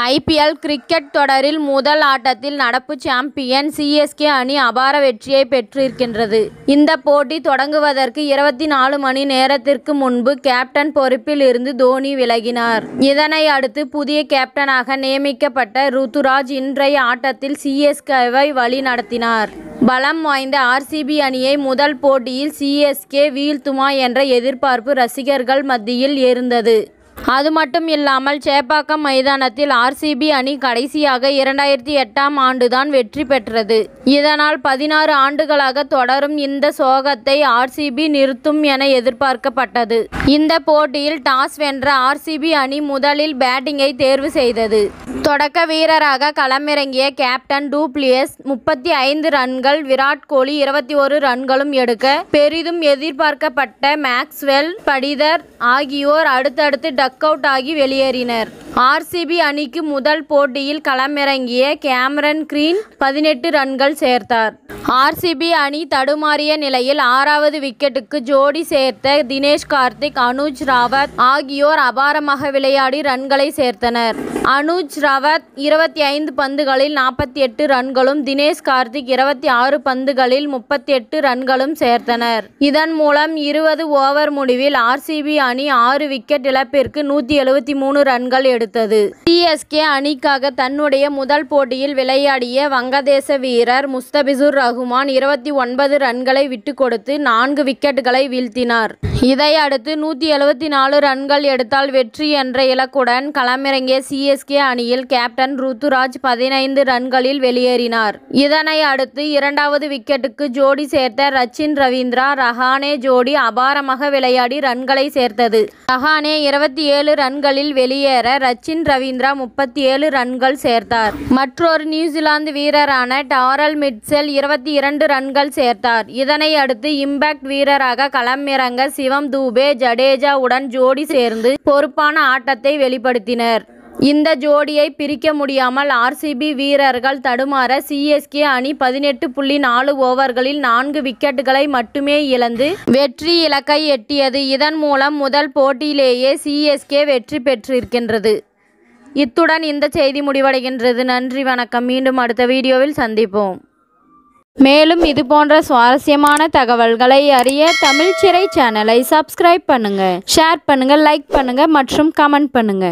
IPL cricket தொடரில் முதல் ஆட்டத்தில் நடப்பு சாம்பியன் சிஎஸ்கே அணி அபார வெற்றியை பெற்றிருக்கின்றது. இந்த போட்டி தொடங்குவதற்கு 24 மணி நேரத்திற்கு முன்பு கேப்டன் பொறுப்பில் இருந்து தோனி விலகினார். இதனை அடுத்து புதிய கேப்டனாக நியமிக்கப்பட்ட ருத்துராஜ் இன்றைய ஆட்டத்தில் சிஎஸ்கேவை வழி நடத்தினார். பலம் வாய்ந்த ஆர்சிபி அணியை முதல் போட்டியில் சிஎஸ்கே வீழ்த்துமா என்ற எதிர்பார்ப்பு ரசிகர்கள் மத்தியில் இருந்தது. அது மட்டும் இல்லாமல் சேப்பாக்கம் மைதானத்தில் ஆர்சிபி அணி கடைசியாக 2008ஆம் ஆண்டுதான் வெற்றி பெற்றது. இதனால் 16 ஆண்டுகளாக தொடரும் இந்த சோகத்தை ஆர்சிபி நிறுத்தும் என எதிர்பார்க்கப்பட்டது. இந்த போட்டியில் டாஸ் வென்ற ஆர்சிபி அணி முதலில் பேட்டிங்கை தேர்வு செய்தது. தொடக்க வீரராக களமிறங்கிய கேப்டன் டூ பிளியர்ஸ் 35 ரன்கள், விராட் கோலி 21 ரன்களும் எடுக்க பெரிதும் எதிர்பார்க்கப்பட்ட மேக்ஸ்வெல், படிதர் ஆகியோர் அடுத்தடுத்து டக் அவுட் ஆகி வெளியேறினர். ஆர்சிபி அணிக்கு முதல் போட்டியில் களமிறங்கிய கேமரன் கிரீன் 18 ரன்கள் சேர்த்தார். ஆர்சிபி அணி தடுமாறிய நிலையில் 6வது விக்கெட்டுக்கு ஜோடி சேர்த்த தினேஷ் கார்த்திக், அனுஜ் ராவத் ஆகியோர் அபாரமாக விளையாடி ரன்களை சேர்த்தனர். அனுஜ் ராவத் 25 பந்துகளில் 48 ரன்களும், தினேஷ் கார்த்திக் 26 பந்துகளில் 38 ரன்களும் சேர்த்தனர். இதன் மூலம் 20 ஓவர் முடிவில் ஆர்சிபி அணி 6 விக்கெட் இழப்பிற்கு 173 ரன்கள் எடுத்தது. சிஎஸ்கே அணிக்காக தன்னுடைய முதல் போட்டியில் விளையாடிய வங்கதேச வீரர் முஸ்தபிசுர் ரஹ்மான் 29 ரன்களை விட்டுக் கொடுத்து 4 விக்கெட்டுகளை வீழ்த்தினார். இதையடுத்து 174 ரன்கள் எடுத்தால் வெற்றி என்ற இலக்குடன் களமிறங்கிய சிஎஸ்கே அணியில் கேப்டன் ருத்துராஜ் 15 ரன்களில் வெளியேறினார். இதனை அடுத்து 2வது விக்கெட்டுக்கு ஜோடி சேர்த்த ரச்சின் ரவீந்திரா ரஹானே ஜோடி அபாரமாக விளையாடி ரன்களை சேர்த்தது. ரஹானே 27 ரன்களில் வெளியேற ரச்சின் ரவீந்திரா 37 ரன்கள் சேர்த்தார். மற்றொரு நியூசிலாந்து வீரரான டாரல் மிட்செல் 22 ரன்கள் சேர்த்தார். இதனை அடுத்து இம்பாக்ட் வீரராக களமிறங்க சிவம் தூபே ஜடேஜாவுடன் ஜோடி சேர்ந்து பொறுப்பான ஆட்டத்தை வெளிப்படுத்தினர். இந்த ஜோடியை பிரிக்க முடியாமல் ஆர்சிபி வீரர்கள் தடுமாற சிஎஸ்கே அணி 18.4 ஓவர்களில் 4 விக்கெட்டுகளை மட்டுமே இழந்து வெற்றி இலக்கை எட்டியது. இதன் மூலம் முதல் போட்டியிலேயே சிஎஸ்கே வெற்றி பெற்றிருக்கின்றது. இத்துடன் இந்த செய்தி முடிவடைகின்றது. நன்றி, வணக்கம். மீண்டும் அடுத்த வீடியோவில் சந்திப்போம். மேலும் இது போன்ற சுவாரஸ்யமான தகவல்களை அறிய தமிழ் சிறை சேனலை சப்ஸ்கிரைப் பண்ணுங்க, ஷேர் பண்ணுங்க, லைக் பண்ணுங்க மற்றும் கமெண்ட் பண்ணுங்க.